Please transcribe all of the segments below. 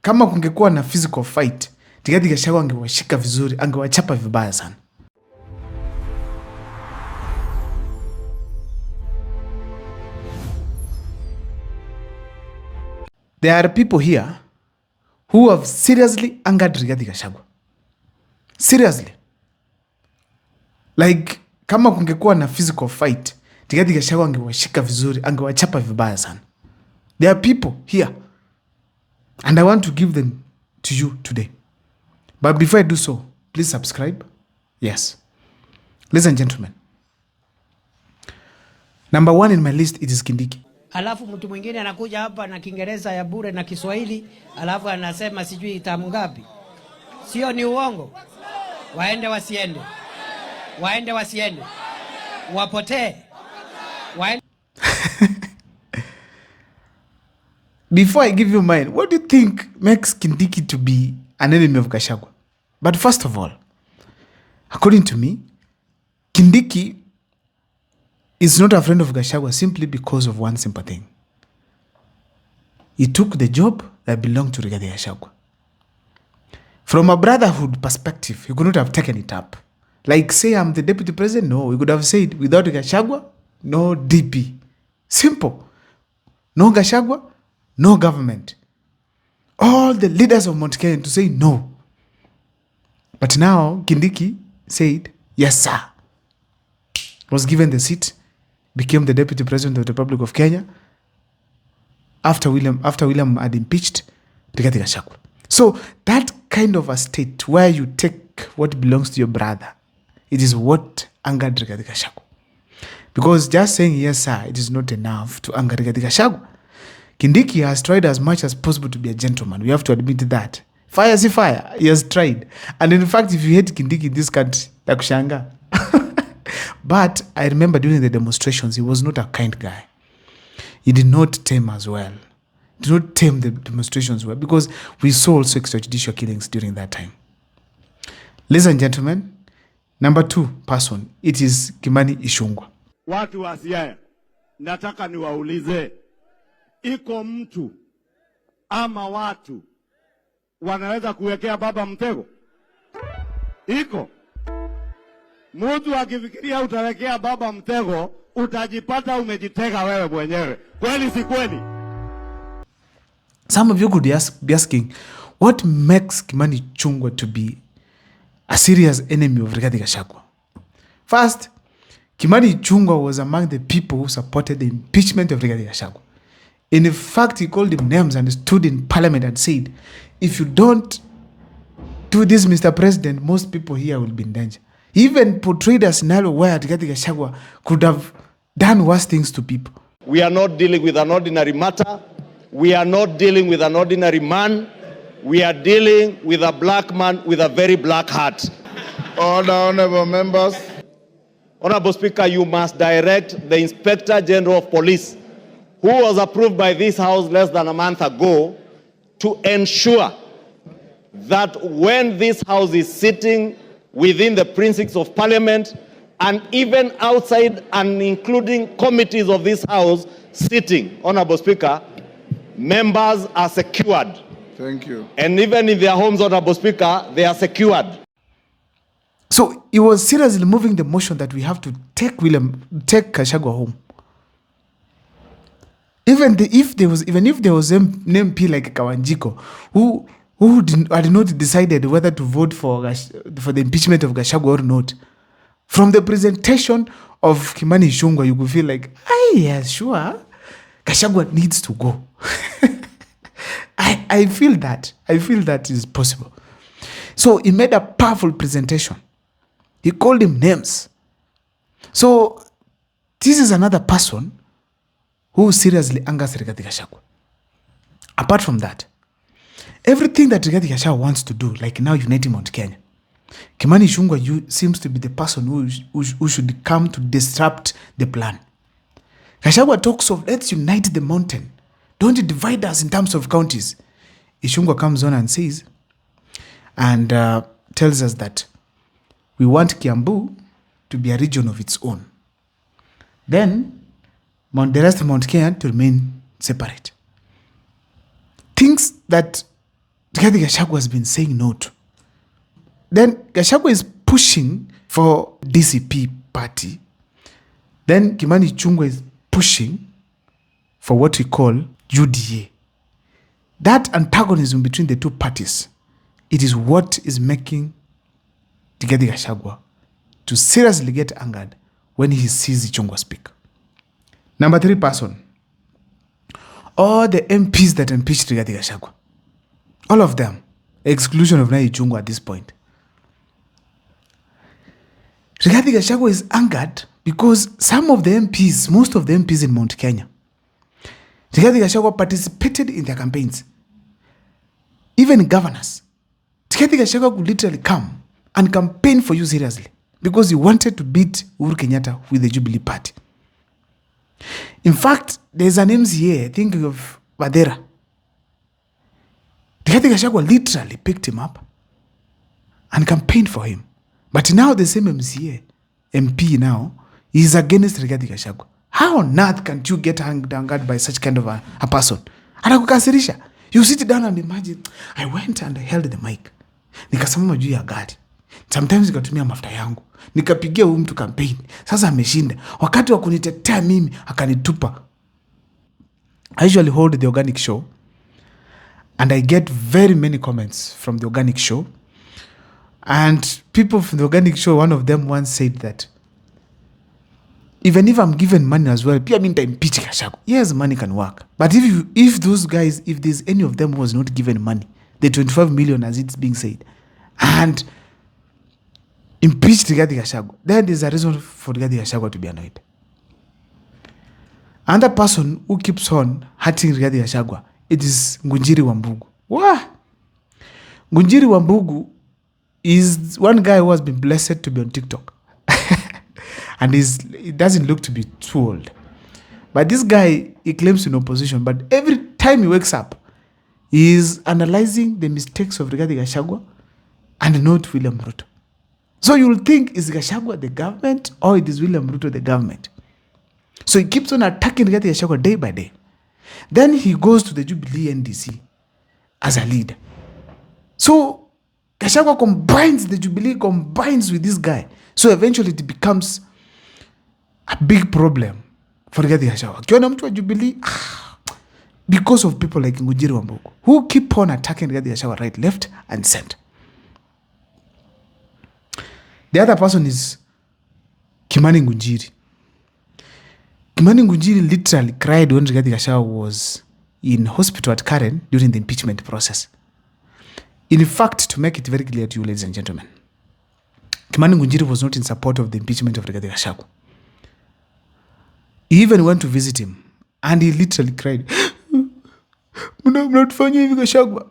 kama kungekuwa na physical fight, Rigathi Gachagua angewashika vizuri, angewachapa vibaya sana. There are people here who have seriously angered Rigathi Gachagua. Seriously. Like, kama kungekuwa na physical fight, Rigathi Gachagua angewashika vizuri, angewachapa vibaya sana. There are people here, and I want to give them to you today. But before I do so, please subscribe. Yes. Ladies and gentlemen. Number 1 in my list, it is Kindiki. Alafu mtu mwingine anakuja hapa na Kiingereza ya bure na Kiswahili, alafu anasema sijui tamu ngapi. Sio, ni uongo. Waende wasiende. Waende wasiende. Wapotee. Waende. Before I give you mine, what do you think makes Kindiki to be an enemy of Gachagua? But first of all, according to me, Kindiki is not a friend of Gachagua simply because of one simple thing. He took the job that belonged to Rigathi Gachagua. From a brotherhood perspective, he could not have taken it up. Like, say I'm the deputy president? No, he could have said, without Gachagua, no DP. Simple. No Gachagua, no government. All the leaders of Mount Kenya to say no. But now, Kindiki said, yes, sir. Was given the seat, became the deputy president of the Republic of Kenya after William had impeached Rigathi Gachagua. So that kind of a state where you take what belongs to your brother, it is what angered Rigathi Gachagua. Because just saying yes, sir, it is not enough to anger Rigathi Gachagua. Kindiki has tried as much as possible to be a gentleman. We have to admit that. Fire is fire. He has tried. And in fact, if you hate Kindiki in this country, takushanga. But I remember during the demonstrations, he was not a kind guy. He did not tame as well. He did not tame the demonstrations well, because we saw also extrajudicial killings during that time. Ladies and gentlemen, number 2 person, it is Kimani Ichung'wah. Watu wa Siaya, nataka niwaulize, iko mtu ama watu wanaweza kuwekea baba mtego? Iko. Mtu akifikiria utawekea baba mtego, utajipata umejitega wewe mwenyewe. Kweli si kweli? Some of you could be asking, what makes Kimani Ichung'wah to be a serious enemy of Rigathi Gachagua? First, Kimani Ichung'wah was among the people who supported the impeachment of Rigathi Gachagua. In fact, he called him names and stood in parliament and said, if you don't do this, Mr. President, most people here will be in danger. He even portrayed a scenario where Rigathi Gachagua could have done worse things to people. We are not dealing with an ordinary matter. We are not dealing with an ordinary man. We are dealing with a black man with a very black heart. Order, honorable members. Honorable Speaker, you must direct the Inspector General of Police, who was approved by this House less than a month ago, to ensure that when this House is sitting within the precincts of Parliament and even outside and including committees of this House sitting, Honorable Speaker, members are secured. Thank you. And even in their homes, Honorable Speaker, they are secured. So he was seriously moving the motion that we have to take Gachagua home. Even if there was an MP like Kawanjiko who had not decided whether to vote for the impeachment of Gachagua or not, from the presentation of Kimani Ichung'wah, you could feel like, yes, sure, Gachagua needs to go. I feel that. I feel that is possible. So he made a powerful presentation. He called him names. So this is another person who seriously angers Rigathi Gachagua. Apart from that, everything that Rigathi Gachagua wants to do, like now uniting Mount Kenya, Kimani Ichung'wah seems to be the person who should come to disrupt the plan. Gachagua talks of, let's unite the mountain. Don't divide us in terms of counties. Ichung'wah comes on and says, and tells us that we want Kiambu to be a region of its own. Then, the rest of Mount Kenya to remain separate. Things that Rigathi Gachagua has been saying no to. Then Gachagua is pushing for DCP party. Then Kimani Ichung'wah is pushing for what we call UDA. That antagonism between the two parties, it is what is making Rigathi Gachagua to seriously get angered when he sees Ichung'wah speak. Number 3 person, all the MPs that impeached Rigathi Gachagua, all of them, exclusion of Ichung'wah at this point. Rigathi Gachagua is angered because some of the MPs, most of the MPs in Mount Kenya, Rigathi Gachagua participated in their campaigns. Even governors. Rigathi Gachagua could literally come and campaign for you seriously because he wanted to beat Uhuru Kenyatta with the Jubilee Party. In fact, there's an MCA, thinking of Badera. Rigathi Gachagua literally picked him up and campaigned for him. But now the same MP now, is against Rigathi Gachagua. How on earth can't you get angered by such kind of a person? Anakukasirisha. You sit down and imagine, I went and I held the mic. Nikasimama juu ya gari. Sometimes nikatumia mafuta yangu. Nikapigia huyu mtu campaign. Sasa ameshinda. Wakati wa kunitetea mimi akanitupa. I usually hold the organic show and I get very many comments from the organic show. And people from the organic show, one of them once said that even if I'm given money as well, pia minta impeach Gachagua. Yes, money can work. But if those guys, if there's any of them who was not given money, the 25 million as it's being said, and impeached Rigathi Gachagua, then there's a reason for Rigathi Gachagua to be annoyed. Another person who keeps on hurting Rigathi Gachagua, it is Ngunjiri Wambugu. Wah! Ngunjiri Wambugu is one guy who has been blessed to be on TikTok. And it doesn't look to be too old. But this guy, he claims in opposition, but every time he wakes up, he is analyzing the mistakes of Rigathi Gachagua and not William Ruto. So you will think, is Gachagua the government or it is William Ruto the government? So he keeps on attacking Rigathi Gachagua day by day. Then he goes to the Jubilee NDC as a leader. So Gachagua combines the Jubilee, combines with this guy. So eventually it becomes a big problem for Rigathi Gachagua. Kiona mtu wa Jubilee, because of people like Ngunjiri Wambugu, who keep on attacking Rigathi Gachagua right, left, and center. The other person is Kimani Ngunjiri. Kimani Ngunjiri literally cried when Rigathi Gachagua was in hospital at Karen during the impeachment process. In fact, to make it very clear to you, ladies and gentlemen, Kimani Ngunjiri was not in support of the impeachment of Rigathi Gachagua. He even went to visit him and he literally cried, "Mnatufanyia hivi Gachagua."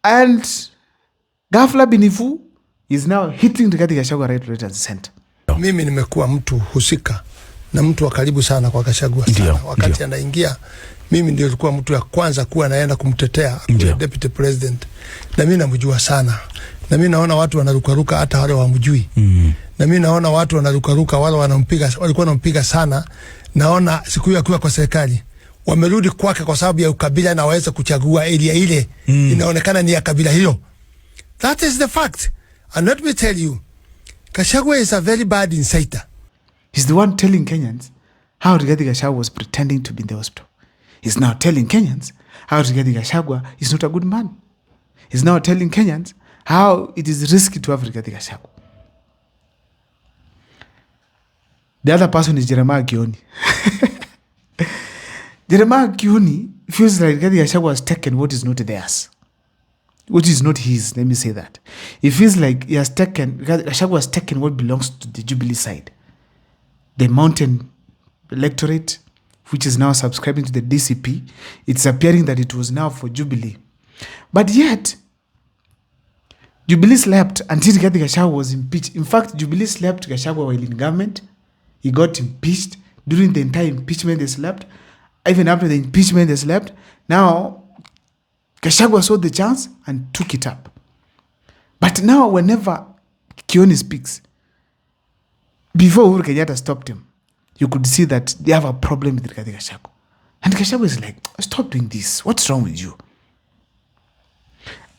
And Ghafla Binifu is now hitting Rigathi Gachagua right and center. Mimi nimekuwa mtu husika na mtu wa karibu sana kwa Gachagua sana. Wakati anaingia, mimi ndio nilikuwa mtu ya kwanza kuwa naenda kumtetea deputy president. Na mimi namjua sana. Na mimi naona watu wanarukaruka hata wale wamjui. Na mimi naona watu wanarukaruka wale wanampiga, walikuwa wanampiga sana. Naona siku hiyo akiwa kwa serikali wamerudi kwake kwa sababu ya ukabila na waweza kuchagua area ile inaonekana ni ya kabila hilo. That is the fact. And let me tell you, Gachagua is a very bad inciter. He's the one telling Kenyans how Rigathi Gachagua was pretending to be in the hospital. He's now telling Kenyans how Rigathi Gachagua is not a good man. He's now telling Kenyans how it is risky to have Rigathi Gachagua. The other person is Jeremiah Kioni. Jeremiah Kioni feels like Rigathi Gachagua has taken what is not theirs. What is not his, let me say that. He feels like Gachagua has taken what belongs to the Jubilee side. The mountain electorate, which is now subscribing to the DCP, it's appearing that it was now for Jubilee. But yet, Jubilee slept until Rigathi Gachagua was impeached. In fact, Jubilee slept Gachagua while in government, He got impeached. During the entire impeachment, they slept. Even after the impeachment, they slept. Now, Gachagua saw the chance and took it up. But now, whenever Kioni speaks, before Uhuru Kenyatta stopped him, you could see that they have a problem with Rigathi Gachagua. And Gachagua is like, stop doing this. What's wrong with you?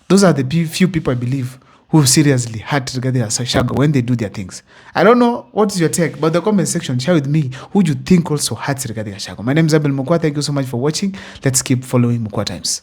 Those are the few people I believe who seriously hurt Rigathi Gachagua when they do their things. I don't know what is your take, but the comment section, share with me who you think also hurts Rigathi Gachagua. My name is Abel Mukwa. Thank you so much for watching. Let's keep following Mukwa Times.